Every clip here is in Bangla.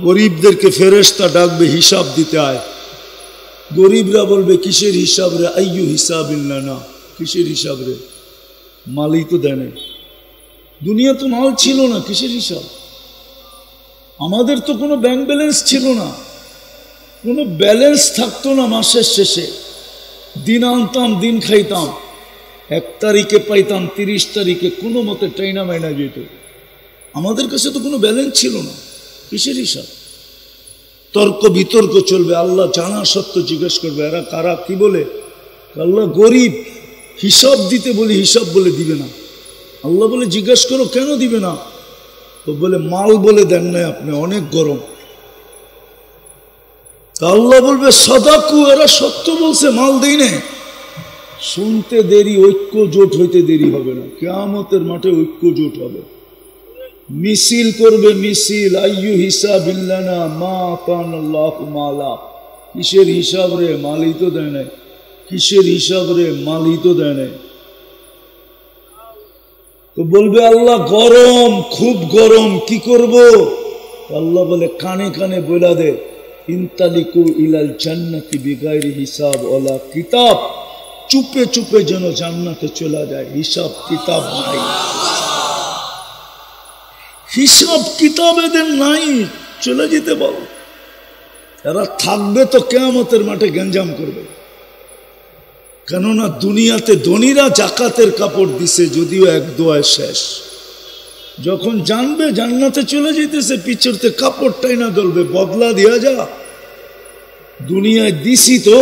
গরিবদেরকে ফেরেশতা ডাকবে হিসাব দিতে আয়। গরিবরা বলবে কিসের হিসাব রে, আইয়ু হিসাবিল্লাহ, না কিসের হিসাব রে, মালই তো দেয় নাই, দুনিয়া তো মাল ছিল না, কিসের হিসাব? আমাদের তো কোনো ব্যাংক ব্যালেন্স ছিল না, কোনো ব্যালেন্স থাকতো না মাসের শেষে, দিন আনতাম দিন খাইতাম, 1 তারিখে পাইতাম 30 তারিখে কোনো মতে ট্রেনা মাইনা যেত। আমাদের কাছে তো কোনো ব্যালেন্স ছিল না, কিসের হিসাব? তর্ক বিতর্ক চলবে, আল্লাহ জানা সত্য জিজ্ঞেস করবে এরা কারা, কি বলে? আল্লাহ গরিব, হিসাব দিতে বলি হিসাব বলে দিবে না। আল্লাহ বলে জিজ্ঞেস করো কেন দিবে না? তো বলে মাল বলে দেন নাই আপনি, অনেক গরম। আল্লাহ বলবে সাদাকু, এরা সত্য বলছে, মাল দেই না। শুনতে দেরি, ঐক্য জোট হইতে দেরি হবে না, কিয়ামতের মাঠে ঐক্য জোট হবে। মিছিল করবে মিছিল, আইয়ু হিসাবিল্লানা মা আতানাল্লাহু মালা, কিসের হিসাব রে, মালই তো দেয় নাই, কিসের হিসাব রে, মালই তো দেয় নাই। তো বলবে আল্লাহ গরম, খুব গরম, কি করব? আল্লাহ বলে কানে কানে বলা দে, ইনতালিকু ইলাল জান্নাতি বিগাইরি হিসাব ওয়ালা কিতাব, চুপে চুপে যেন জান্নাতে চলে যায়, হিসাব কিতাব নাই। হিসাব কিতাব এদের নাই, চলে যেতে বলো। এরা থাকবে তো কিয়ামতের মাঠে গঞ্জাম করবে। কেননা দুনিয়াতে ধনীরা জাকাতের কাপড় দিছে, যদিও এক দোয়ায় শেষ। যখন জানবে জান্নাতে চলে যেতেছে, পিছরতে কাপড়টাই না দলবে, বদলা দিয়া যা। দুনিয়ায় দিছি তো,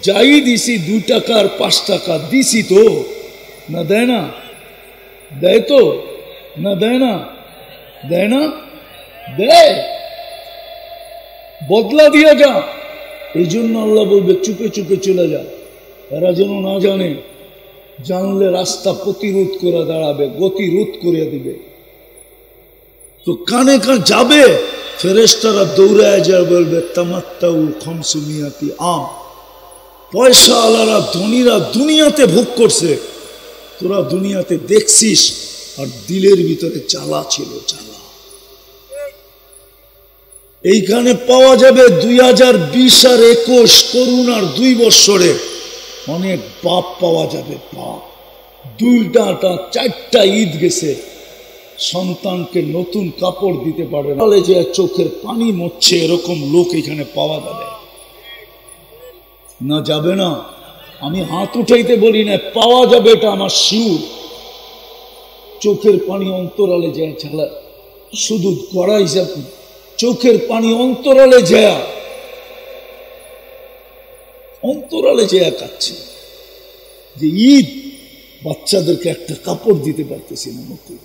যাই দিছি 2 টাকা আর 5 টাকা দিছি তো, না দেয় না? দেয় তো না? দেয় না? দেয় না? দেয়, বদলা দিয়া যা। এই জন্য আল্লাহ বলবে চুপে চুপে চলে যা, এরা যেন না জানে, জানলে রাস্তা প্রতিরোধ করে দাঁড়াবে, গতি রোধ করে দিবে। তো কানে কানে যাবে, ফেরেশতারা দৌড়ায় যায়, বলবে তামাত্তাউ খামসুমিয়াতি আম, পয়সা আলারা ধনীরা দুনিয়াতে ভোগ করছে, তোরা দুনিয়াতে দেখছিস, আর দিলের ভিতরে জ্বালা ছিল, জ্বালা। এইখানে পাওয়া যাবে 2020 আর 21 করোনার 2 বছরে অনেক পাপ পাওয়া যাবে, পাপ। 2টা 4টা ঈদ গেছে, সন্তানকে নতুন কাপড় দিতে পারে না, যে চোখের পানি মরছে, এরকম লোক এখানে পাওয়া যাবে না? যাবে না? আমি হাত উঠাইতে বলি না, পাওয়া যাবে, এটা আমার শিউর। চোখের পানি অন্তরালে যায় ছাড়া, শুধু কড়া হিসাব, চোখের পানি অন্তরালে যায়, অন্তরালে যায় কাচ্ছে, যে ঈদ বাচ্চাদেরকে একটা কাপড় দিতে পারতেছি না, নতুন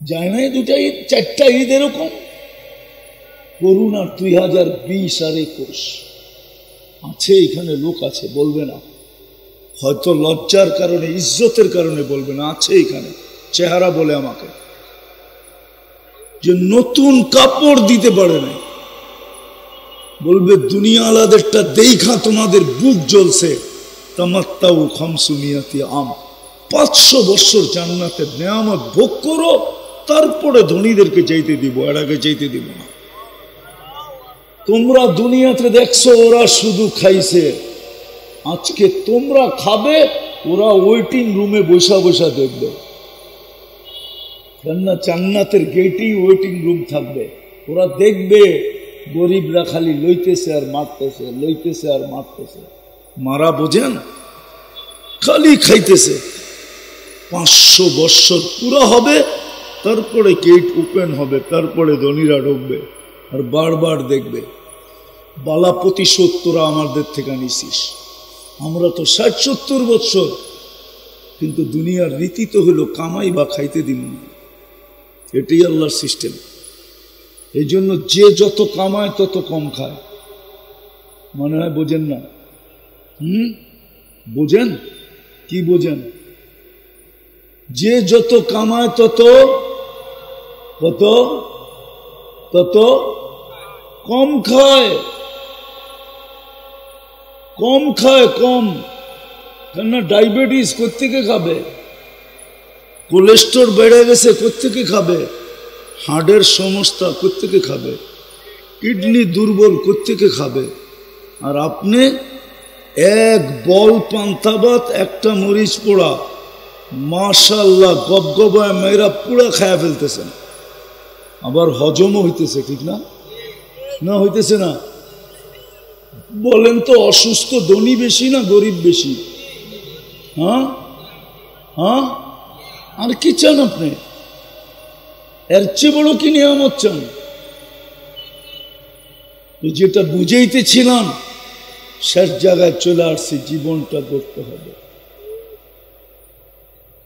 যায় নাই। 2টা ঈদ, 4টা ঈদ এরকম। করোনার 2020 আর 21 আছে, এখানে লোক আছে, বলবে না, হয়তো লজ্জার কারণে, ইজ্জতের কারণে বলবে না, আছে এখানে, চেহারা বলে আমাকে, যে নতুন কাপড় দিতে পারে না। বলবে দুনিয়া আলাদেরটা দেখা তোমাদের বুক জ্বলছে, তামাত্তাউ খামসুমিয়াতি আম, 500 বছর জান্নাতের নেয়ামত ভোগ করো, তারপরে ধনীদেরকে চাইতে দিব, এর আগে চাইতে দিব না। তোমরা দুনিয়াতে দেখছো ওরা শুধু খাইছে, আজকে তোমরা খাবে, ওরা ওয়েটিং রুমে বসা বসা দেখবে। কেননা জান্নাতের গেটেই ওয়েটিং রুম থাকবে, ওরা দেখবে গরিবরা খালি লইতেছে আর মারতেছে, লইতেছে আর মারতেছে। মারা বোঝেন, খালি খাইতেছে। 500 বছর পুরো হবে, তারপরে গেট ওপেন হবে, তারপরে ধনীরা ঢুকবে, আর বারবার দেখবে বালা প্রতিশোধ তোরা আমাদের থেকে নিছিস। আমরা তো 60-70 বছর, কিন্তু দুনিয়ার রীতি তো হলো কামাই বা খাইতে দিন না, এটাই আল্লাহর সিস্টেম। এই জন্য যে যত কামায় তত কম খায়, মনে হয় বোঝেন না? বোঝেন কি? বোঝেন? যে যত কামায় তত কত তত কম খায়, কম খায়, কম। কেননা ডায়াবেটিস কোত্থেকে খাবে, কোলেস্ট্রল বেড়ে গেছে কোত্থেকে খাবে, হাড়ের সমস্যা কোত্থেকে খাবে, কিডনি দুর্বল কোত্থেকে খাবে, আর আপনি এক বল পান্তা ভাত একটা মরিচ পোড়া মাশাআল্লাহ গবগবায় মেয়েরা পুরা খায়া ফেলতেছেন, আবার হজমও হইতেছে, ঠিক না? না হইতেছে না? বলেন তো অসুস্থ ধনী বেশি না গরিব বেশি? হ্যাঁ হ্যাঁ, আর কি চান আপনি? এর চেয়ে বড় কি নিয়ামত চান? যেটা বুঝাইতেছিলাম শেষ জায়গায় চলে আসছে, জীবনটা করতে হবে,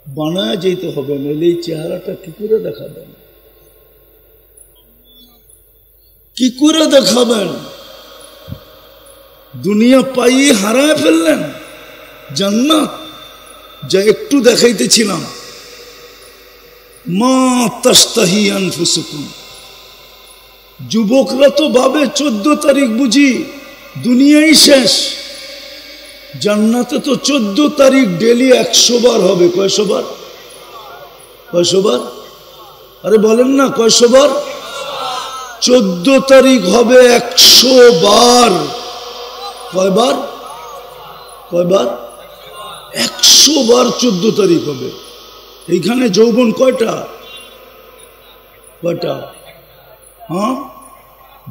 বানায় যেতে হবে, নইলে এই চেহারাটা কি করে দেখাবেন? কি করে দেখাবেন? দুনিয়া পাইয়ে হারায় ফেললেন জান্নাত, যা একটু দেখাইতেছিলাম, মা তাস্তাহি আনফুসুকুম। যুবকরা তো ভাবে 14 তারিখ বুঝি দুনিয়াই শেষ, জান্নাতে তো 14 তারিখ ডেলি 100 বার হবে। কয়শো বার? কয়শো বার? আরে বলেন না কয়শো বার? 14 তারিখ হবে 100 বার। কয়বার? কয়বার? 100 বার 14 তারিখ হবে। এইখানে যৌবন কয়টা? কয়টা? হ্যাঁ,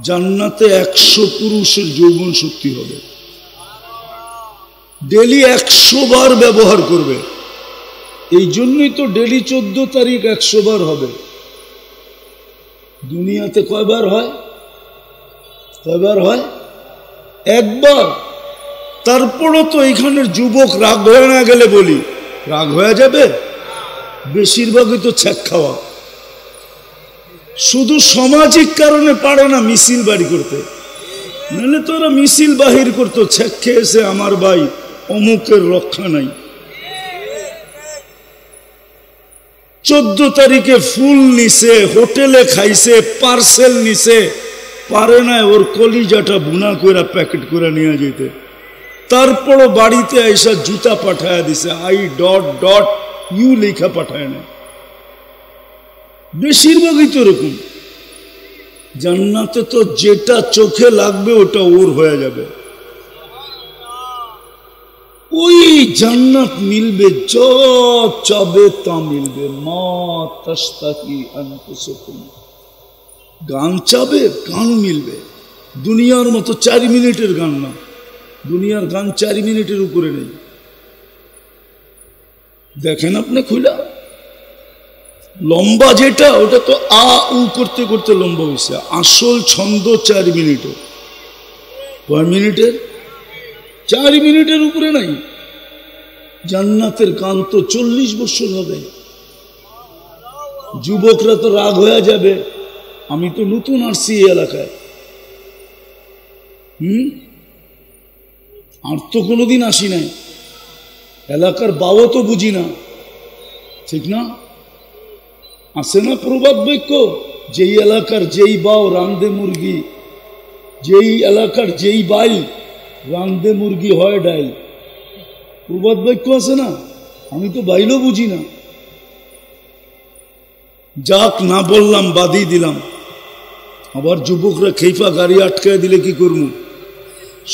জান্নাতে 100 পুরুষের যৌবন শক্তি হবে, ডেলি 100 বার ব্যবহার করবে। এই জন্যই তো ডেলি 14 তারিখ 100 বার হবে। দুনিয়াতে কয়বার হয়? কয়বার হয়? একবার। তারপরও তো এখানের যুবক রাগ হয়ে না গেলে বলি, রাগ হয়ে যাবে? বেশিরভাগই তো ছ্যাক খাওয়া, শুধু সামাজিক কারণে পারে না মিছিল বাড়ি করতে, নাহলে তো ওরা মিছিল বাহির করতো, ছ্যাক খেয়েছে আমার ভাই অমুকের রক্ষা নাই। 14 তারিখে ফুল নিছে, হোটেলে খাইছে, পার্সেল নিছে, পারে না ওর কলিজাটা বুনা করে প্যাকেট করে নিয়ে যেতে। তারপরও বাড়িতে আইসা জুতা পাঠায় দিছে, I.U লেখা পাঠায় না। বেশিরভাগই তো এরকম। জান্নাতে তো যেটা চোখে লাগবে ওটা ওর হয়ে যাবে। ওই জান্নাত মিলবে, যা চাবে তা মিলবে। মা তাস্তাহি আনফুসুকুম। গান চাবে, গান মিলবে। দুনিয়ার মতো 4 মিনিটের গান না, দুনিয়ার গান 4 মিনিটের উপরে নেই। দেখেন আপনি খুলা, লম্বা যেটা ওটা তো আ উ করতে করতে লম্বা হয়েছে, আসল ছন্দ 4 মিনিটে। কয় মিনিটের? 4 মিনিটের উপরে নাই। জান্নাতের গান তো 40 বছর হবে। যুবকরা তো রাগ হয়ে যাবে, আমি তো নতুন আসছি এই এলাকায়, আর তো কোনোদিন আসি নাই, এলাকার বাও তো বুঝি না, ঠিক না? আছে না প্রবাদ বাক্য, যেই এলাকার যেই বাও রান্দে মুরগি, যেই এলাকার যেই বাই রান্দে মুরগি হয় ডাই। প্রবাদ বাক্য আছে না? আমি তো বাইলেও বুঝি না। যাক, না বললাম, বাদই দিলাম। আবার যুবকরা খেইফা গাড়ি আটকায় দিলে কি করব?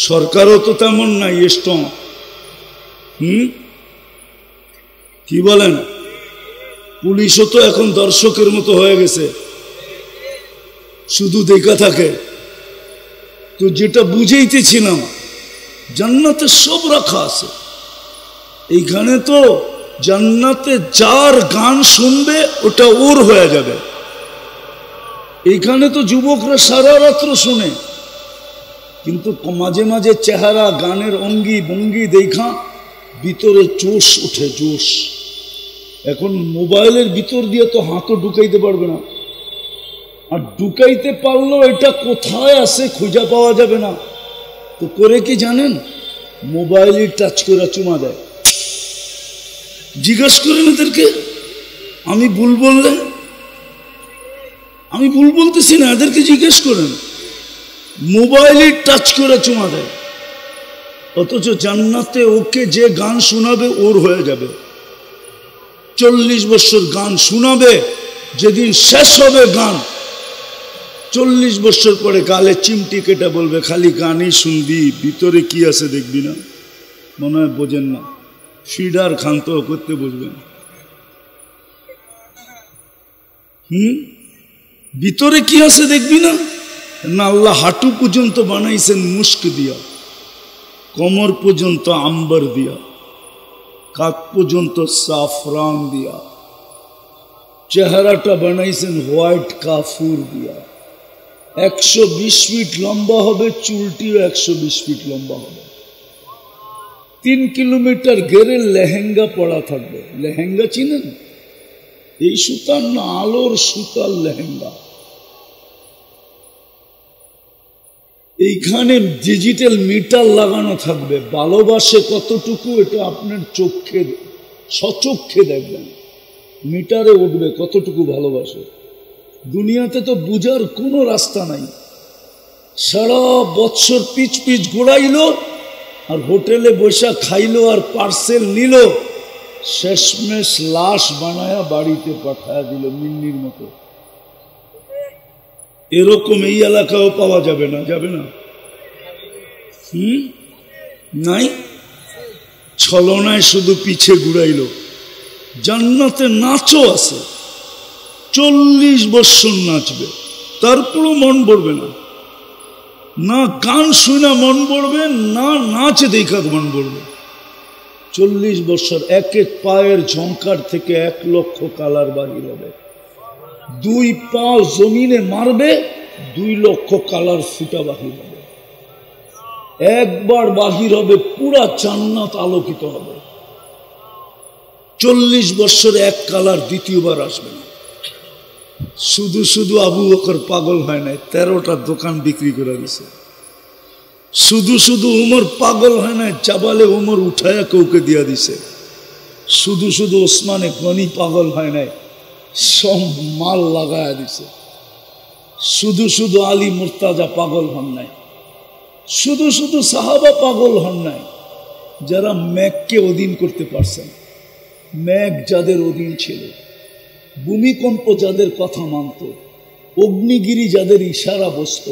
সরকারও তো তেমন নাই স্ট্রং। কি বলেন? পুলিশও তো এখন দর্শকের মতো হয়ে গেছে, শুধু দেখা থাকে। তো যেটা বুঝাইতেছিলাম, জান্নাতে সব রাখা আছে। এইখানে তো জান্নাতে যার গান শুনবে ওটা ওর হয়ে যাবে। এইখানে তো যুবকরা সারা রাত্র শুনে, কিন্তু মাঝে মাঝে চেহারা, গানের অঙ্গি ভঙ্গি দেখা ভিতরে জোশ উঠে, জোশ। এখন মোবাইলের ভিতর দিয়ে তো হাতও ঢুকাইতে পারবে না, আর ঢুকাইতে পারলেও এটা কোথায় আছে খুঁজে পাওয়া যাবে না। তো করে কি জানেন? মোবাইলে টাচ করে চুমা দেয়। জিজ্ঞাসা করেন এদেরকে, আমি ভুল বললে? আমি ভুল বলতেছি না, এদেরকে জিজ্ঞেস করেন। মোবাইলে টাচ করে চুমা দেয়, অথচ জান্নাতে ওকে যে গান শোনাবে ওর হয়ে যাবে। 40 বছর গান শোনাবে, যেদিন শেষ হবে গান, 40 বছর পরে গালে চিমটি কেটে বলবে খালি গানই শুনবি, ভিতরে কি আছে দেখবি না। মনে হয় বোঝেন না, ফিডার খান্ত করতে বুঝবেন। ভিতরে কি আছে দেখবি না। না, আল্লাহ হাঁটু পর্যন্ত বানাইছেন মুস্ক দিয়া, কোমর পর্যন্ত আম্বার দিয়া, কাক পর্যন্ত সাফরান দিয়া, চেহারাটা বানাইছেন হোয়াইট কাফুর দিয়া। 120 ফিট লম্বা হবে, চুলটিও 120 ফিট লম্বা হবে। 3 কিলোমিটার ঘেরের লেহেঙ্গা পড়া থাকবে। লেহেঙ্গা চিনেন? এই সুতার না, আলোর সুতার লেহেঙ্গা। এইখানে ডিজিটাল মিটার লাগানো থাকবে, ভালোবাসে কতটুকু এটা আপনার চোখে সচক্ষে দেখবেন। মিটারে উঠবে কতটুকু ভালোবাসে। দুনিয়াতে তো বুঝার কোনো রাস্তা নাই। সারা বছর পিচ পিচ ঘোরাইলো আর হোটেলে বসে খাইলো আর পার্সেল নিল, শেষমেশ লাশ বানায়া বাড়িতে পাঠায়া দিল মিন্নির মতো। এরকম এই এলাকাও পাওয়া যাবে না, যাবে না? নাই, ছলনায় শুধু পিছে ঘুরাইল। জান্নাতে নাচও আছে, 40 বছর নাচবে, তারপরও মন ভরবে না। না গান শুনে মন ভরবে, না নাচ দেখা মন ভরবে। 40 বছর এক এক পায়ের ঝঙ্কার থেকে 1 লক্ষ কালার বাহির হবে। 2 পা জমিনে মারবে, 2 লক্ষ কালার ফুটা বাহির হবে। একবার বাহির হবে, পুরা জান্নাত আলোকিত হবে। 40 বছরে 1 কালার দ্বিতীয়বার আসবে না। শুধু শুধু আবু বকর পাগল হয় নাই, 13টা দোকান বিক্রি করে দিছে। শুধু শুধু উমর পাগল হয় নাই, চাবালে উমর উঠায়া কাউকে দিয়া দিছে। শুধু শুধু ওসমানে গনি পাগল হয় নাই, সব মাল লাগায়া দিছে। শুধু শুধু আলী মুর্তাজা পাগল হন নাই, শুধু শুধু সাহাবা পাগল হন নাই, যারা মেঘকে অধীন করতে পারছেন। মেঘ যাদের অধীন ছিল, ভূমিকম্প যাদের কথা মানত, অগ্নিগিরি যাদের ইশারা বসত।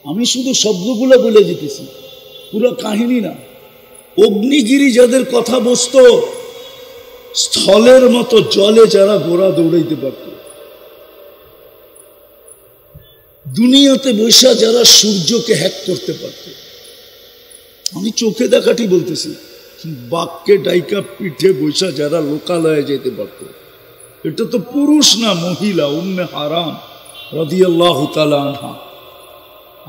আমি শুধু শব্দগুলো বলে যেতেছি, পুরো কাহিনী না। অগ্নিগিরি যাদের কথা বসত, স্থলের মতো জলে যারা ঘোড়া দৌড়াইতে পারত, দুনিয়াতে বৈশা যারা সূর্যকে হ্যাক করতে পারত। আমি চোখে দেখাটি বলতেছি, বাক্যে ডাইকা পিঠে বৈশা যারা লোকালয়ে যেতে পারত। এটা তো পুরুষ না, মহিলা, উম্মে হারাম রাদিয়াল্লাহু তাআলা আনহা।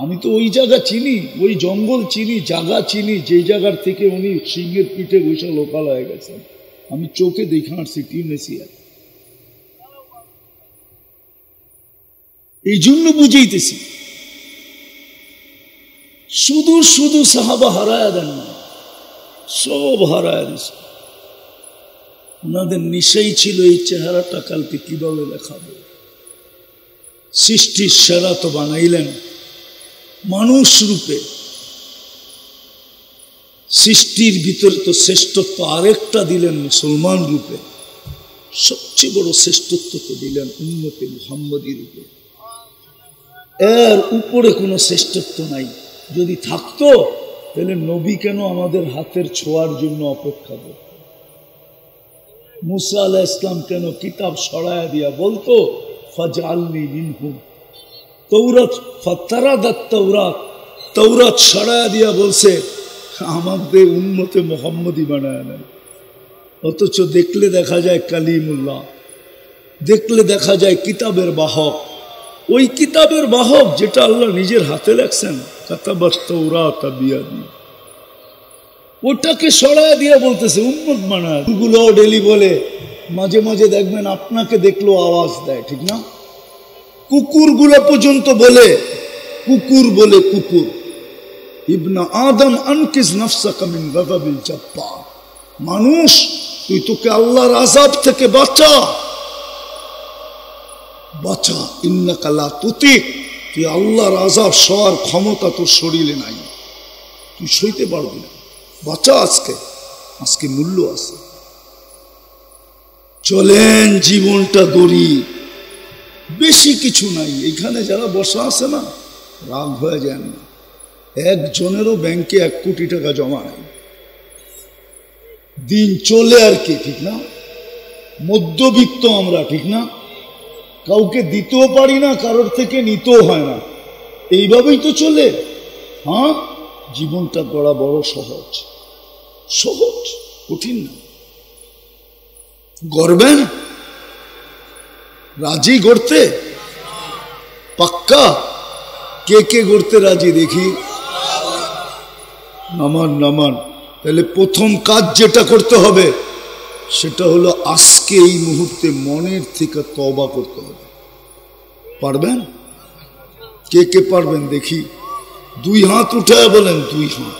আমি তো ওই জায়গা চিনি, ওই জঙ্গল চিনি, জায়গা চিনি, যেই জায়গার থেকে উনি সিংহের পিঠে বৈশা লোকালয়ে গেছেন। আমি চোখে দেখে আসছি টিউনেসিয়া। এই জন্য বুঝাইতেছি, শুধু শুধু সাহাবা হারায়া দেন না, সব হারায়া দিছে। ওনাদের নিশাই ছিল এই চেহারাটা কালকে কিভাবে দেখাবে। সৃষ্টির সেরা তো বানাইলেন মানুষ রূপে, সৃষ্টির ভিতরে তো শ্রেষ্ঠত্ব আরেকটা দিলেন মুসলমান রূপে, সবচেয়ে বড় শ্রেষ্ঠত্ব তো দিলেন উম্মতে মুহাম্মদী রূপে। এর উপরে কোনো শ্রেষ্ঠত্ব নাই। যদি থাকতো তাহলে নবী কেন আমাদের হাতের ছোঁয়ার জন্য অপেক্ষা করত? মুসা আলাইহিস সালাম কেন কিতাব সরায়া দিয়া বলতো ফাজআলনি মিনহুম? তৌরাত ফাতারাদাত তাওরাত, তৌরাত সরায়া দিয়া বলছে আমাদের উম্মতে মুহাম্মদী বানায় নেন। অথচ দেখলে দেখা যায় কালিমুল্লাহ, দেখলে দেখা যায় কিতাবের বাহক। ওই কিতাবের বাহক যেটা আল্লাহ নিজের হাতে লেখছেন, কাতাবাত তাওরাত বিয়াদি, ওটাকে সরায়া দিয়া বলতেছে উম্মত বানায়। গুলো ডেলি বলে, মাঝে মাঝে দেখবেন আপনাকে দেখলো আওয়াজ দেয়, ঠিক না? কুকুরগুলো পর্যন্ত বলে, কুকুর বলে কুকুর, ইবনা আদম আনকিস নাফসাকা মিন গাযাবিল জাব্বার, মানুষ তুই তোকে আল্লাহর আযাব থেকে বাঁচা, বাঁচা। ইন্নাকা লা তুতিক, তুই আল্লাহর আযাব সওয়ার ক্ষমতা তোর শরীরে নাই, তুই সইতে পারবি না, বাঁচা। আজকে মূল্য আছে। চলেন, জীবনটা গরিব, বেশি কিছু নাই। এখানে যারা বসা আছে না, রাগ হয়ে যান না, একজনেরও ব্যাংকে 1 কোটি টাকা জমা নেই। দিন চলে আর কি, ঠিক না? মধ্যবিত্ত আমরা, ঠিক না? কাউকে দিতেও পারি না, কারোর থেকে নিতেও হয় না, এইভাবেই তো চলে। হ্যাঁ, জীবনটা গড়া বড় সহজ, সহজ, কঠিন না। গড়বেন? রাজি গড়তে? পাক্কা? কে কে গড়তে রাজি দেখি? নামান নামান। তাহলে প্রথম কাজ যেটা করতে হবে সেটা হলো আজকে এই মুহূর্তে মনের থেকে তওবা করতে হবে। পারবেন? কে কে পারবেন দেখি? 2 হাত উঠায় বলেন, 2 হাত।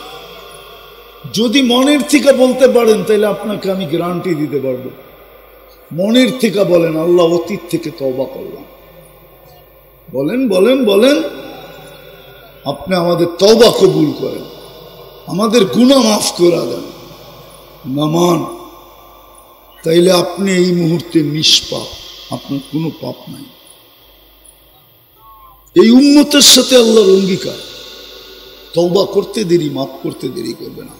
যদি মনের থেকে বলতে পারেন তাহলে আপনাকে আমি গ্যারান্টি দিতে পারবো। মনের থেকে বলেন, আল্লাহ অতীত থেকে তওবা করলাম। বলেন বলেন বলেন, আপনি আমাদের তওবা কবুল করেন, আমাদের গুনাহ মাফ করে দেন। নামান। তাইলে আপনি এই মুহূর্তে নিষ্পাপ, আপনার কোনো পাপ নাই। এই উম্মতের সাথে আল্লাহর অঙ্গীকার, তওবা করতে দেরি, মাফ করতে দেরি করবে না।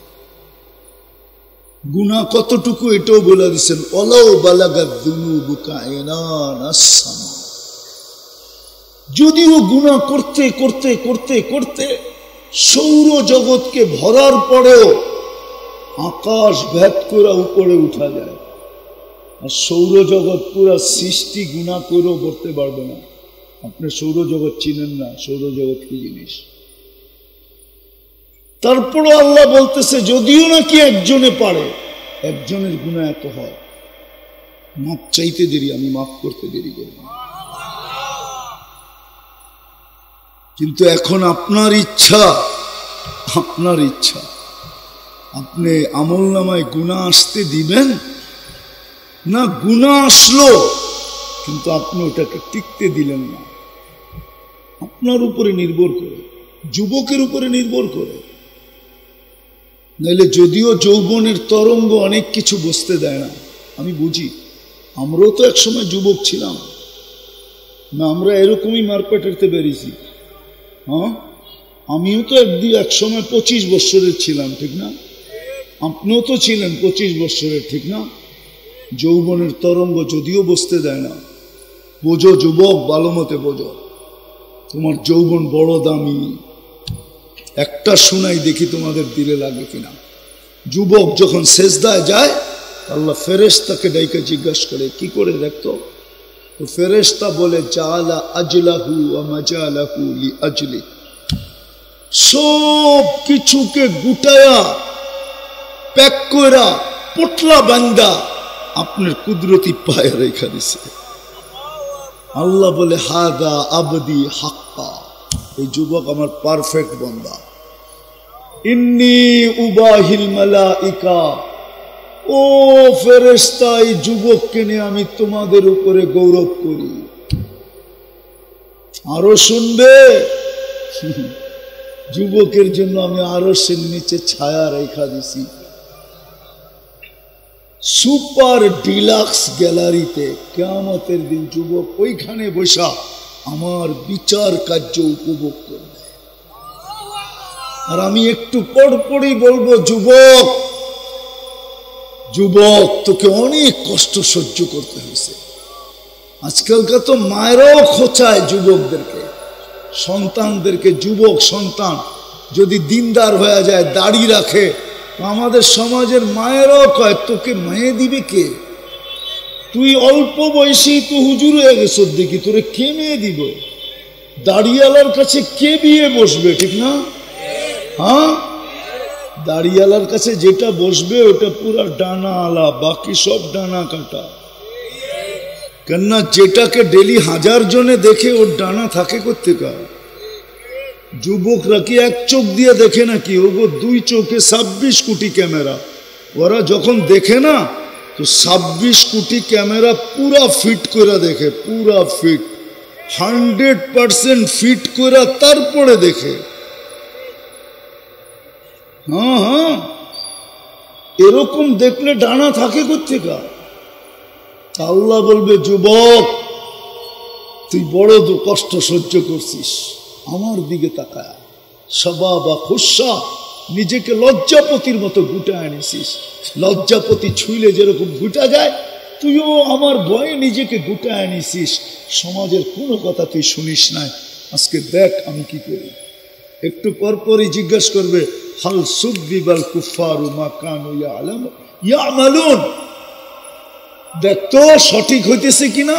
গুনাহ কতটুকু এটাও বলে দিচ্ছেন, ওয়ালাউ বালাগাত যুনুবুকা ইনানাস সামা। যদিও গুনাহ করতে করতে করতে করতে সৌর জগৎকে ভরার পরেও আকাশ ভেদ করে উপরে উঠা যায়, আর সৌরজগৎ পুরা সৃষ্টি গুনাহ করেও করতে পারবে না। আপনি সৌরজগৎ চিনেন না, সৌরজগৎ কি জিনিস? তারপরও আল্লাহ বলতেছে যদিও নাকি একজনে পারে, একজনের গুনাহ এত হয়, মাপ চাইতে দেরি, আমি মাফ করতে দেরি করব না। কিন্তু এখন আপনার ইচ্ছা, আপনার ইচ্ছা, আপনি আমল নামায় গুনাহ আসতে দিবেন না গুনাহ আসলো কিন্তু আপনি ওটাকে টিকতে দিলেন না। আপনার উপরে নির্ভর করে, যুবকের উপরে নির্ভর করে। নাইলে যদিও যৌবনের তরঙ্গ অনেক কিছু বুঝতে দেয় না, আমি বুঝি, আমরাও তো একসময় যুবক ছিলাম না, আমরা এরকমই মারপেটাতে বেরিয়েছি। হ্যাঁ, আমিও তো এক সময় 25 বৎসরের ছিলাম, ঠিক না? আপনিও তো ছিলেন 25 বৎসরের, ঠিক না? যৌবনের তরঙ্গ যদিও বুঝতে দেয় না। বোঝো যুবক, ভালো মতে বোঝো, তোমার যৌবন বড় দামি। একটা শোনাই দেখি তোমাদের দিলে লাগে কিনা। যুবক যখন সেজদায় যায়, আল্লাহ ফেরেশতাকে ডাইকা জিজ্ঞাসা করে, কি করে দেখতো? তো ফেরেশতা বলে, জাআলা আজলাহু ওয়া মাজালাহু লিআজলি। সব কিছুকে গুটায়া প্যাক কইরা পটলা বান্দা আপনার কুদরতি পায়ে রেখা দিছে। আল্লাহ বলে, হাদা আবদি হাক্কা, এই যুবক আমার পারফেক্ট বান্দা। ইন্নী উবাহিল মালাইকা, ও ফেরেশতা, এই যুবককে নিয়ে আমি তোমাদের উপরে গৌরব করি। আরো শুনবে? যুবকের জন্য আমি আরশের নিচে ছায়া রেখা দিছি, সুপার ডিলাক্স গ্যালারিতে। কিয়ামতের দিন যুবক ওইখানে বসা আমার বিচার কার্য উপভোগ করবে। আর আমি একটু পরপরই বলবো, যুবক যুবক, তোকে অনেক কষ্ট সহ্য করতে হয়েছে। আজকালকার তো মায়েরাও খোঁচায় যুবকদেরকে, সন্তানদেরকে। যুবক সন্তান যদি দিনদার হয়ে যায়, দাড়ি রাখে, আমাদের সমাজের মায়েরাও কয়, তোকে মেয়ে দিবে কে? তুই অল্প বয়সী তো হুজুর হয়ে গেছ, দেখি তোরে কে মেয়ে দিব? দাড়িওয়ালার কাছে কে বিয়ে বসবে, ঠিক না? হ্যাঁ, দাড়িওয়ালার কাছে যেটা বসবে ওটা পুরা ডানা আলা, বাকি সব ডানা কাটা। কেননা যেটাকে ডেলি 1000 জনে দেখে ওর ডানা থাকে কোত্থেকে? যুবকরা কি এক চোখ দিয়ে দেখে নাকি? ওগো 2 চোখে 26 কোটি ক্যামেরা। ওরা যখন দেখে না তো 26 কোটি ক্যামেরা পুরা ফিট করে দেখে, পুরা ফিট, 100% ফিট করে তারপরে দেখে। হ্যাঁ হ্যাঁ, এরকম দেখলে ডানা থাকে কোত্থেকে? আল্লাহ বলবে, যুবক তুই বড় কষ্ট সহ্য করছিস, আমার দিকে তাকায়, সবা বা খুশা, নিজেকে লজ্জাপতির মতো গুটায় আনিছিস। লজ্জাপতি ছুঁইলে যেরকম গুটা যায়, তুইও আমার ভয়ে নিজেকে গুটায় আনিছিস। সমাজের কোনো কথা তুই শুনিস নাই। আজকে দেখ আমি কি করি। একটু পরপরই জিজ্ঞেস করবে, হাল সুবিবাল কুফারু মা কানু ইয়ামালুন, দেখ তো সঠিক হইতেছে কিনা।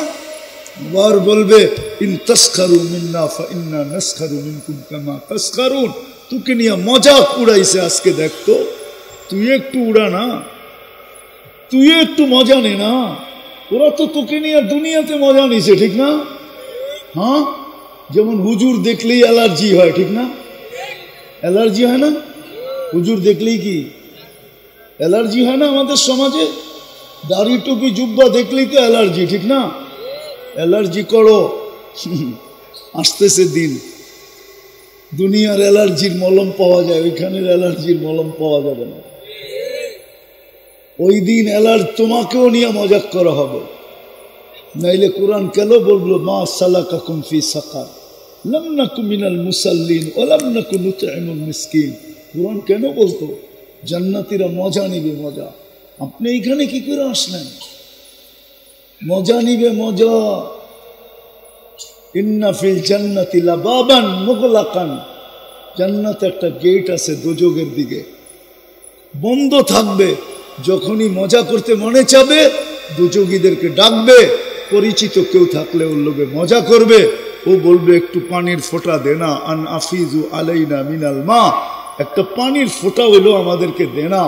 আবার বলবে, ইন তাসখারু মিন্না ফা ইন্না নাসখারু মিনকুম কামা তাসখারুন, তোকে নিয়ে মজাক উড়াইছে আজকে, দেখ তো তুই একটু উড়া না, তুই একটু মজা নে না। ওরা তো তোকে নিয়ে দুনিয়াতে মজা নিছে, ঠিক না? হ্যাঁ, যেমন হুজুর দেখলেই অ্যালার্জি হয়, ঠিক না? অ্যালার্জি হয় না? হুজুর দেখলেই কি অ্যালার্জি হয় না আমাদের সমাজে? দাড়ি টুপি জুব্বা দেখলেই তো অ্যালার্জি, ঠিক না? অ্যালার্জি করো, আসতেছে দিন দুনিয়ার অ্যালার্জির মলম পাওয়া যায়, ওইখানের অ্যালার্জির মলম পাওয়া যাবে না। ওই দিন তোমাকেও নিয়ে মজাক করা হবে। নাইলে কোরআন কেন বললো, মা সালাকাকুম ফি সাকার লাম নাকু মিনাল মুসাল্লিন ওয়া লাম নাকু নুতঈমুল মিসকিন। কোরআন কেন বলতো জান্নাতীরা মজা নিবে, মজা। আপনি এইখানে কি করে আসলেন? মজা নিবে, মজা। ইন্না ফিল জান্নাতি লাবাবান মুগলাকান, জান্নাতে একটা গেট আছে দোজখের দিকে, বন্ধ থাকবে। যখনই মজা করতে মনে চাবে দোজখীদেরকে ডাকবে, পরিচিত কেউ থাকলে ওর লোকে মজা করবে। ও বলবে, একটু পানির ফোঁটা দেনা, আন আফিজু আলাইনা মিনাল মা, একটা পানির ফোঁটা হইলো আমাদেরকে দেনা।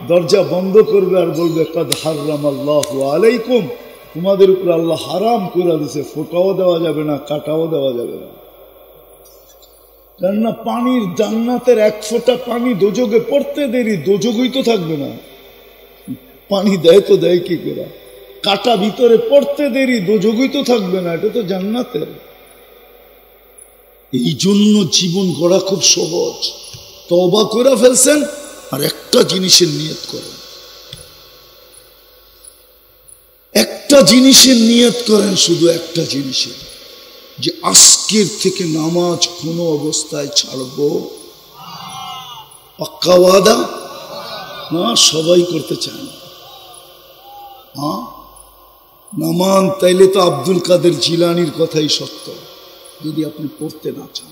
দরজা বন্ধ করবে আর বলবে, কদ হারামাল্লাহু আলাইকুম, তোমাদের উপর আল্লাহ হারাম করে দিয়েছে, ফোঁটাও দেওয়া যাবে না, কাটাও দেওয়া যাবে না। কেননা পানির, জান্নাতের এক ফোঁটা পানি দোজখে পড়তে দেরি, দোজখই তো থাকবে না। পানি দেয় তো দেয় কি করে, কাটা ভিতরে পড়তে দেরি, দোজখই তো থাকবে না, এটা তো জান্নাতের। এই জন্য জীবন গড়া খুব সহজ। তওবা করে ফেলছেন আর একটা জিনিসের নিয়ত করেন, একটা জিনিসের নিয়ত করেন, শুধু একটা জিনিসের, যে আজকের থেকে নামাজ কোনো অবস্থায় ছাড়বো। পাক্কা ওয়াদা না? সবাই করতে চায় না। হ্যাঁ, নামান তাইলে তো আব্দুল কাদের জিলানির কথাই সত্য, যদি আপনি পড়তে না চান।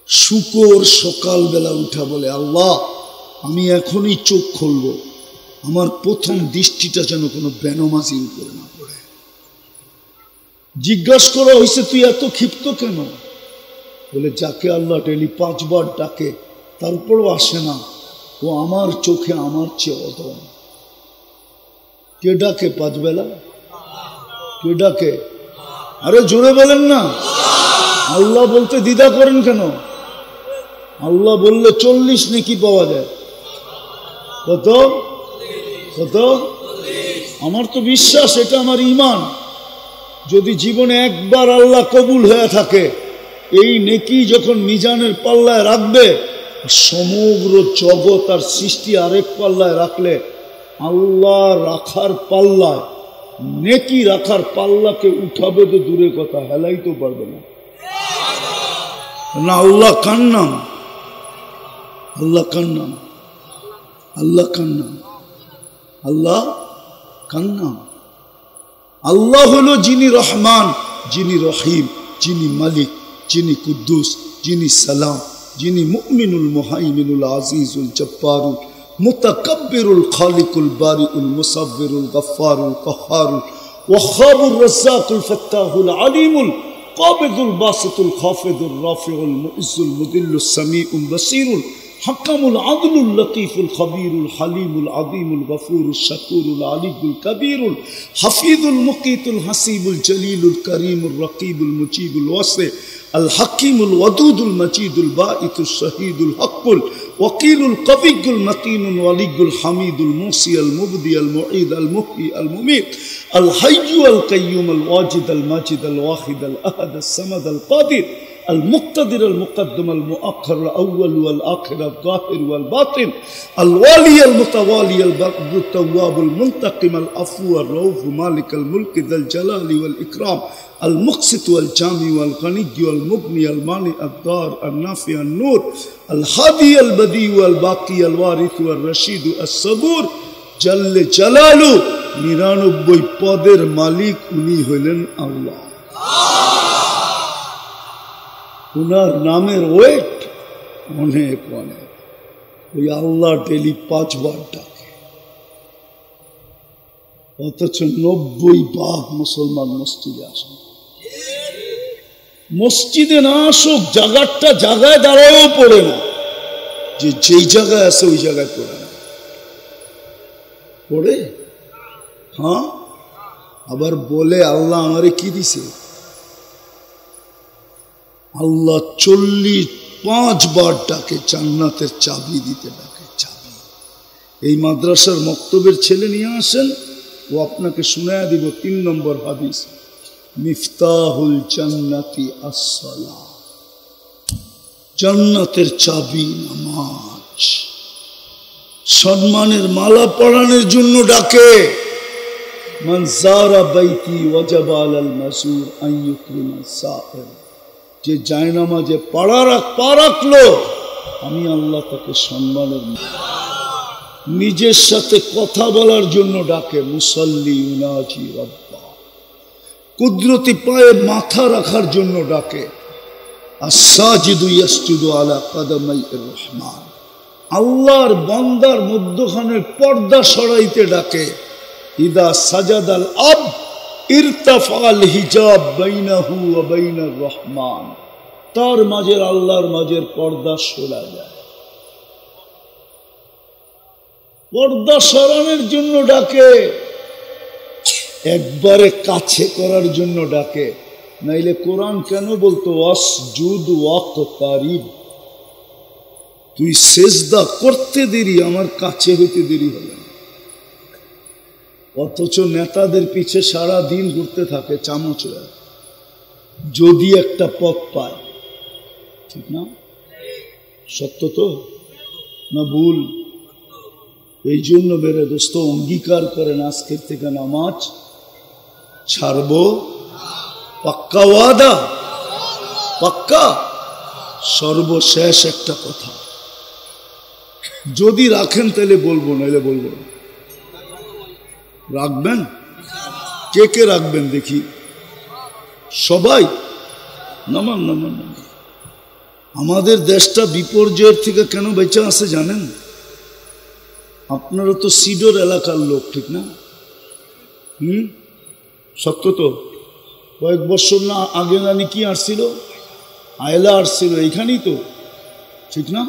শুকর সকালবেলা উঠা বলে, আল্লাহ আমি এখনই চোখ খুলব, আমার প্রথম দৃষ্টিটা যেন কোনো বেনমাজির উপরে না পড়ে। জিজ্ঞাসা করা হয়েছে, তুই এত ক্ষিপ্ত কেন? বলে, যাকে আল্লাহ ডেলি 5 বার ডাকে তারপরও আসে না, ও আমার চোখে আমার চেয়ে অদম। কে ডাকে 5 বেলা? কে ডাকে? আরে জোরে বলেন না। আল্লাহ বলতে দ্বিধা করেন কেন? আল্লাহ বললে 40 নেকি পাওয়া যায়। কত কত? আমার তো বিশ্বাস, এটা আমার ঈমান। যদি জীবনে একবার আল্লাহ কবুল হয়ে থাকে, এই নেকি যখন মিজানের পাল্লায় রাখবে, সমগ্র জগৎ আর সৃষ্টি আরেক পাল্লায় রাখলে, আল্লাহ রাখার পাল্লায়, নেকি রাখার পাল্লাকে উঠাবে তো দূরে কথা, হেলাই তো পারবে না। না, আল্লাহ কার নাম? আল্লাহ কার নাম? আল্লাহ কার নাম? আল্লাহ কার নাম? আল্লাহ হলো যিনি রহমান, যিনি রহিম, যিনি মালিক, যিনি কুদ্দুস, যিনি সালাম, যিনি মুমিনুল মুহাইমিনুল আজিজুল জব্বারুল মুতাকাব্বিরুল খালিকুল বারিউল মুসাব্বিরুল গফফারুল কাহ্হারুল ওয়াহ্হাবুর রাজ্জাকুল ফাত্তাহুল আলিমুল কাবিদুল বাসিতুল খাফিদুর রাফিউল মুইজ্জুল মুদিল্লুস সামিউল বাসীরুল হাকামুল আদলুল লতীফুল খবীরুল হালিমুল আযীমুল গফুরুশ শাকুরুল আলিয়ুল কবীরুল হাফিজুল মুকীতুল হাসিবুল জলিলুল করিমুর রকিবুল মুজিবুল ওয়াসি আল হাকিমুল ওয়াদুদুল মজিদুল বাঈতুশ শহীদুল হকুল ওয়াকিলুল কবিয়ুল মতিনুল ওয়ালিয়ুল হামিদুল মুসি আল মুবদি আল মুঈদ আল মুহয়ি আল মুমীত আল হাইয়্যু আল কাইয়্যুম আল ওয়াজিদ আল মাজিদ আল ওয়াহিদ আল আহাদ আস সামাদ আল কাদির المقتدر المقدم المؤخر الأول والآخر الظاهر والباطن الوالي المتوالي البر التواب المنتقم العفو الرؤوف مالك الملك ذا الجلال والإكرام المقسط والجامع والغني والمغني المانع الضار النافع النور الهادي البديع والباقي الوارث والرشيد الصبور جل جلاله 99 পদের মালিক উনি হলেন আল্লাহ। উনার নামের ওয়েট অনেক অনেক। ওই আল্লাহ ডেলি 5 বার ডাকে, অথচ 90% মুসলমান মসজিদে আসেন। মসজিদে না আসুক, জায়গায় দাঁড়ায়ও পড়ে না, যে যেই জায়গায় আছে ওই জায়গায় পড়ে না, পড়ে হ্যাঁ, আবার বলে আল্লাহ আমারে কি দিছে। আল্লাহ 45 বার ডাকে, জান্নাতের চাবি দিতে ডাকে, চাবি। এই মাদ্রাসার মক্তবের ছেলে নিয়ে আসেন, ও আপনাকে শুনায়া দিব 3 নম্বর হাদিস, মিফতাহুল জান্নাতি আসসালাহ, জান্নাতের চাবি নামাজ। সম্মানের মালা পরানোর জন্য ডাকে, মান যারা বাইতি ওয়াজাবা আলাল মাসুর আন ইউকরিমা সাইর, যে জায়নামাজে পা রাখলো আমি আল্লাহ তাকে সম্মানের। নিজের সাথে কথা বলার জন্য ডাকে, মুসাল্লি ইউনাজি রব্বা, কুদরতি পায়ে মাথা রাখার জন্য ডাকে, আস-সাজিদু ইয়াসজুদু আলা কাদামাইর রহমান, আল্লাহর বান্দার মধ্যখানে পর্দা সরাইতে ডাকে, ইদা সাজাদাল আব ইরতাফাল হিজাব বাইনাহু ওয়া বাইনার রহমান, তার মাঝের আল্লাহর মাঝের পর্দা সরা যায়। পর্দা সরানোর জন্য ডাকে, একবারে কাছে করার জন্য ডাকে। নাইলে কোরআন কেন বলতো ওয়াসজুদ ওয়াকতারিব, তুই সেজদা করতে দেরি, আমার কাছে হইতে দেরি হবে না। অথচ নেতাদের পিছে সারা দিন ঘুরতে থাকে চামচরা, যদি একটা পথ পায়। ঠিক না? সত্য তো না ভুল? এই জন্য বেড়ে দোস্ত অঙ্গীকার করেন আজকের থেকে নামাজ ছাড়বো, পাক্কা ওয়াদা, পাক্কা। সর্বশেষ একটা কথা, যদি রাখেন তাহলে বলবো, নাইলে বলবো না। রাখবেন? কে কে রাখবেন দেখি? সবাই নামান নামান নামান। আমাদের দেশটা বিপর্যয়ের থেকে কেন বেঁচে আছে জানেন? আপনারা তো সিডর এলাকার লোক, ঠিক না? সত্য তো। কয়েক বছর না আগে নানি কি আসছিল, আয়লা আসছিল, এইখানেই তো, ঠিক না?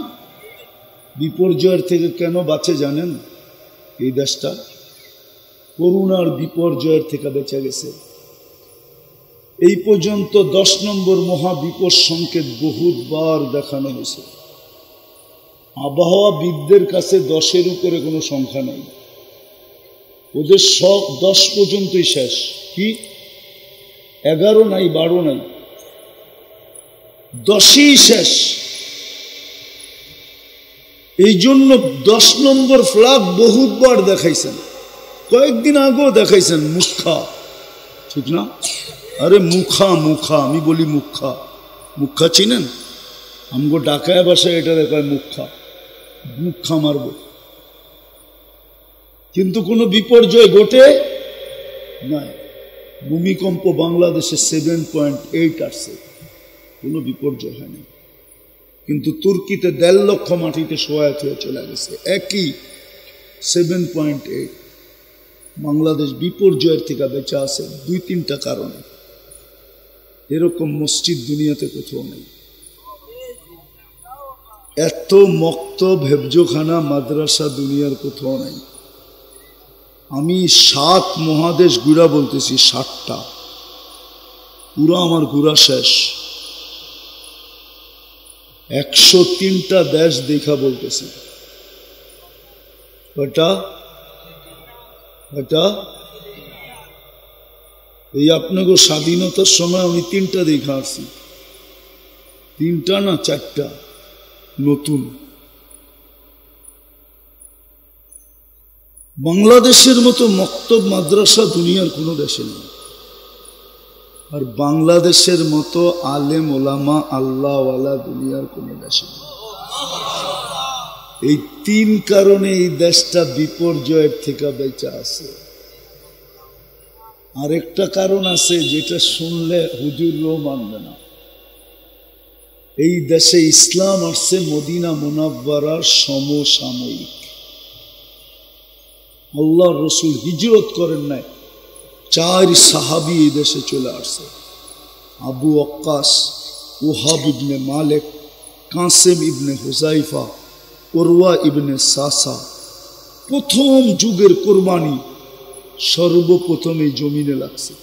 বিপর্যয়ের থেকে কেন বাঁচে জানেন? এই দেশটা করুণার বিপর্যয়ের থেকে বেঁচে গেছে। এই পর্যন্ত 10 নম্বর মহাবিপদ সংকেত বহুতবার দেখানো হয়েছে। আবহাওয়াবিদদের কাছে 10-এর উপরে কোনো সংখ্যা নেই, ওদের সব 10 পর্যন্তই শেষ। কি 11 নাই, 12 নাই, 10ই শেষ। এই জন্য 10 নম্বর ফ্ল্যাগ বহুতবার দেখাইছেন, কয়েকদিন আগেও দেখাইছেন, মুখা, ঠিক না? আরে মুখা, আমি বলি মুখা চিনেন? আমগো ডাকায় বাসায় এটা দেখায় মুখা মারব, কিন্তু কোনো বিপর্যয় ঘটে নাই। ভূমিকম্প বাংলাদেশে 7.8 আসছে, কোনো বিপর্যয় হয়নি। কিন্তু তুর্কিতে 1.5 লক্ষ মাটিতে সহায়তা হয়ে চলে গেছে, একই 7.8। বাংলাদেশ বিপর্যয়ের থেকে বেঁচে আছে 2-3টা কারণে। এরকম মসজিদ দুনিয়াতে কোথাও নেই, এত মক্তব হেফজোখানা মাদ্রাসা দুনিয়ার কোথাও নেই। আমি 7 মহাদেশ ঘুরা বলতেছি, 7টা, পুরো আমার ঘুরা শেষ। 103টা দেশ দেখা বলতেছি। কয়টা? এই আপনাকে স্বাধীনতার সময় আমি 3টা দেখা আসছি, 3টা না 4টা নতুন। বাংলাদেশের মতো মক্তব মাদ্রাসা দুনিয়ার কোনো দেশে নেই, আর বাংলাদেশের মতো আলেম ওলামা আল্লাহওয়ালা দুনিয়ার কোনো দেশে নেই। এই 3 কারণে এই দেশটা বিপর্যয়ের থেকে বেঁচে আছে। আরেকটা কারণ আছে যেটা শুনলে হুজুরও মানবে না। এই দেশে ইসলাম আসছে মদিনা মুনাওয়ারার সমসাময়িক। আল্লাহ রসুল হিজরত করেন নাই, 4 সাহাবী এই দেশে চলে আসছে। আবু ওয়াক্কাস, ওহাব ইবনে মালিক, কাসেম ইবনে হুজাইফা, উরওয়া ইবনে সাসা। প্রথম যুগের কোরবানি সর্বপ্রথম এই জমিনে লাগছে।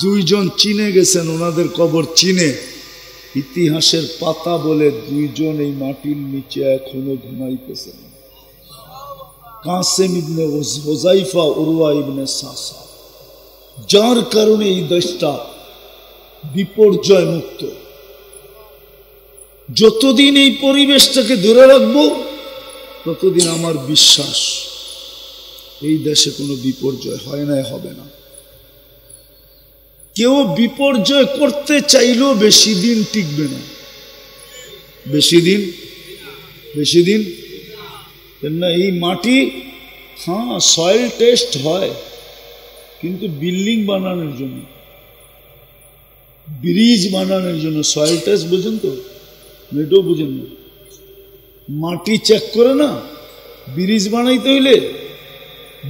2 জন চীনে গেছেন, ওনাদের কবর চীনে। ইতিহাসের পাতা বলে 2 জন এই মাটির নিচে এখনো ঘুমাইতেছেন, কাসেম ইবনে হুজাইফা, উরওয়া ইবনে সাসা। যার কারণে এই দেশটা বিপর্যয় মুক্ত। যতদিন এই পরিবেশটাকে ধরে রাখবো ততদিন আমার বিশ্বাস এই দেশে কোনো বিপর্যয় হয় না, হবে না। কেউ বিপর্যয় করতে চাইলেও বেশি দিন টিকবে না। বেশি দিন না। এই মাটি, হ্যাঁ, সয়েল টেস্ট হয়, কিন্তু বিল্ডিং বানানোর জন্য, ব্রিজ বানানোর জন্য সয়েল টেস্ট বুঝেন তো? এটাও বুঝেন না। মাটি চেক করে না, ব্রিজ বানাইতে হইলে,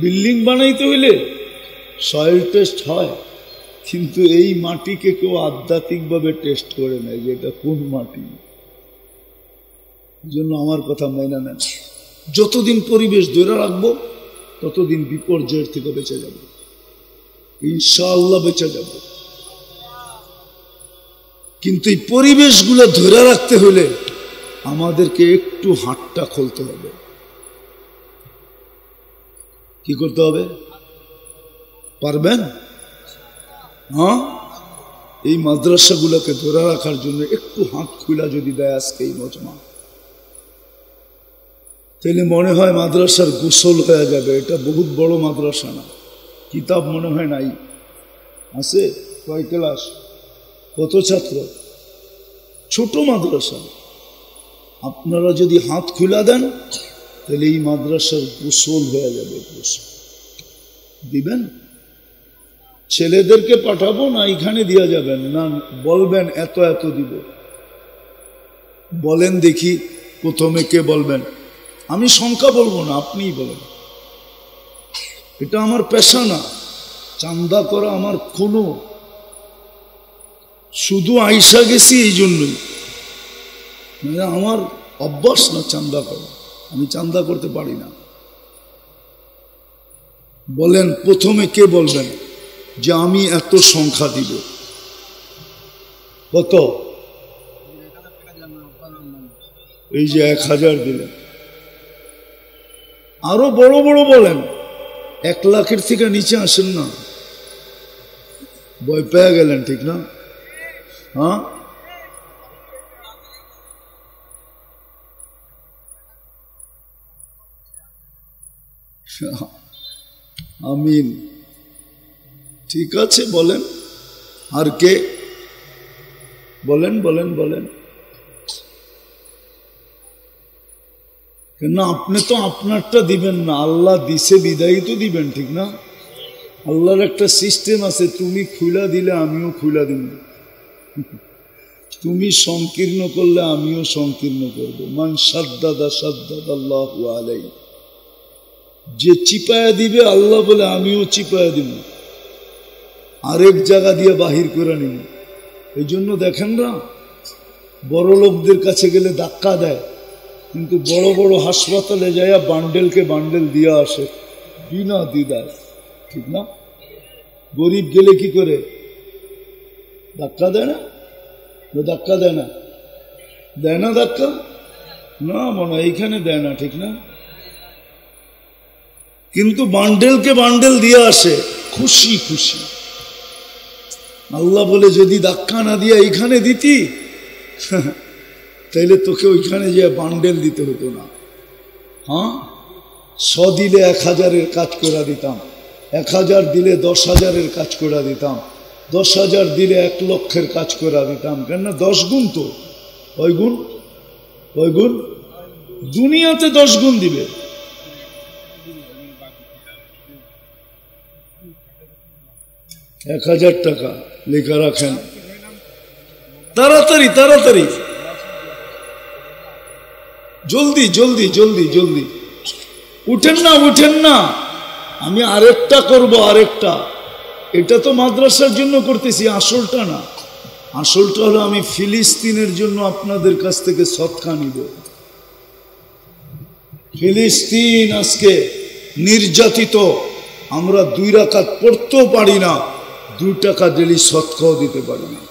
বিল্ডিং বানাইতে হইলে সয়েল টেস্ট হয়। কিন্তু এই মাটিকে কেউ আধ্যাত্মিকভাবে টেস্ট করে নেয় যে এটা কোন মাটি। এই জন্য আমার কথা মাইনা নেন। যতদিন পরিবেশ ধরে রাখবো ততদিন বিপর্যয়ের থেকে বেঁচে যাব, ইনশাআল্লাহ বেঁচে যাব। কিন্তু এই পরিবেশগুলো ধরে রাখতে হলে আমাদেরকে একটু হাতটা খুলতে হবে। কি করতে হবে? পারবেন? হ্যাঁ, এই মাদ্রাসাগুলোকে ধরে রাখার জন্য একটু হাত খুলা যদি দেয় আজকে এই মজমা, তাহলে মনে হয় মাদ্রাসার গোসল হয়ে যাবে। এটা বহুত বড় মাদ্রাসা না, কিতাব মনে হয় নাই। আছে কয় ক্লাস, কত ছাত্র? ছোট মাদ্রাসা। আপনারা যদি হাত খুলা দেন তাহলে এই মাদ্রাসার গোসল হয়ে যাবে। গোসল দিবেন? ছেলেদেরকে পাঠাবো না এখানে দিয়া যাবেন না? বলবেন এত এত দিব। বলেন দেখি, প্রথমে কে বলবেন? আমি সংখ্যা বলবো না, আপনিই বলেন। এটা আমার পেশা না, চান্দা করা আমার কোনো, শুধু আইসা গেছি এই জন্যই, মানে আমার অভ্যাস না চান্দা করা, আমি চান্দা করতে পারি না। বলেন প্রথমে কে বলবেন যে আমি এত সংখ্যা দিব? কত? এই যে 1000 দিলেন। আরো বড় বড় বলেন, 1 লাখের থেকে নিচে আসেন না, ভয় পেয়ে গেলেন, ঠিক না? হ্যাঁ, আমিন। ঠিক আছে, বলেন। আর কে? বলেন বলেন বলেন। কেন আপনি তো আপনারটা দিবেন না, আল্লাহ দিছে বিদায়ী তো দিবেন, ঠিক না? আল্লাহর একটা সিস্টেম আছে, তুমি খুলা দিলে আমিও খুলা দিব, তুমি সংকীর্ণ করলে আমিও সংকীর্ণ করব। মান সাদ্দাদা সাদ্দাদাল্লাহু আলাইহি, যে চিপায়া দিবে আল্লাহ বলে আমিও চিপায়া দিব, আরেক জায়গা দিয়ে বাহির করে নিব। এই জন্য দেখেন না, বড় লোকদের কাছে গেলে ধাক্কা দেয়, কিন্তু বড় বড় হাসপাতালে যাইয়া বান্ডেলকে বান্ডেল দিয়ে আসে বিনা দ্বিধায়, ঠিক না? গরিব গেলে কি করে? ধাক্কা দেয় না? ধাক্কা দেয় না? দেয় না ধাক্কা? না মনে হয় এইখানে দেয় না, ঠিক না? কিন্তু বান্ডেলকে বান্ডেল দিয়ে আসে খুশি খুশি। আল্লাহ বলে যদি ধাক্কা না দিয়া এইখানে দিতি তাইলে তোকে ওইখানে যে বান্ডেল দিতে হতো না। হ্যাঁ, 100 দিলে 1000-এর কাজ করে দিতাম, 1000 দিলে 10,000-এর কাজ করে দিতাম, 10,000 দিলে 1 লক্ষের কাজ করে দিতাম। কেন না 10 গুণ তো, কয় গুণ? কয় গুণ? দুনিয়াতে 10 গুণ দিবে। $1000 লেখা রাখেন, তাড়াতাড়ি তাড়াতাড়ি, জলদি জলদি জলদি জলদি, উঠেন না উঠেন না। আমি আরেকটা করব, আরেকটা। এটা তো মাদ্রাসার জন্য করতেছি, আসলটা না। আসলটা হলো আমি ফিলিস্তিনের জন্য আপনাদের কাছ থেকে সদকা নিব। ফিলিস্তিন আজকে নির্যাতিত, আমরা 2 রাকাত পড়তেও পারি না, 2 টাকা দিলে সদকাও দিতে পারি না।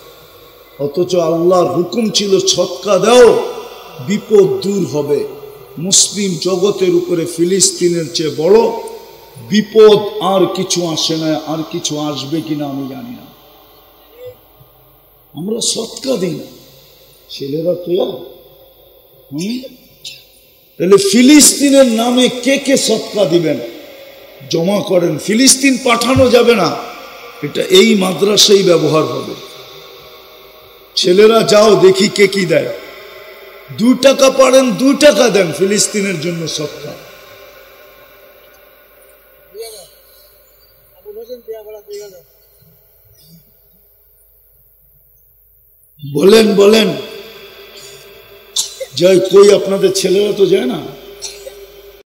অথচ আল্লাহর হুকুম ছিল সদকা দাও, বিপদ দূর হবে। মুসলিম জগতের উপরে ফিলিস্তিনের চেয়ে বড় বিপদ আর কিছু আসে না, আর কিছু আসবে কিনা আমি জানি না। আমরা সদকা দিই না, ছেলেরা তো তাহলে ফিলিস্তিনের নামে কে কে সদকা দিবেন জমা করেন। ফিলিস্তিন পাঠানো যাবে না, এটা এই মাদ্রাসায় ব্যবহার হবে। ছেলেরা যাও দেখি কে কি দেয়। 2 টাকা পারেন 2 টাকা দেন ফিলিস্তিনের জন্য সদকা। বলেন বলেন, যাই কই আপনাদের ছেলেরা তো যায় না।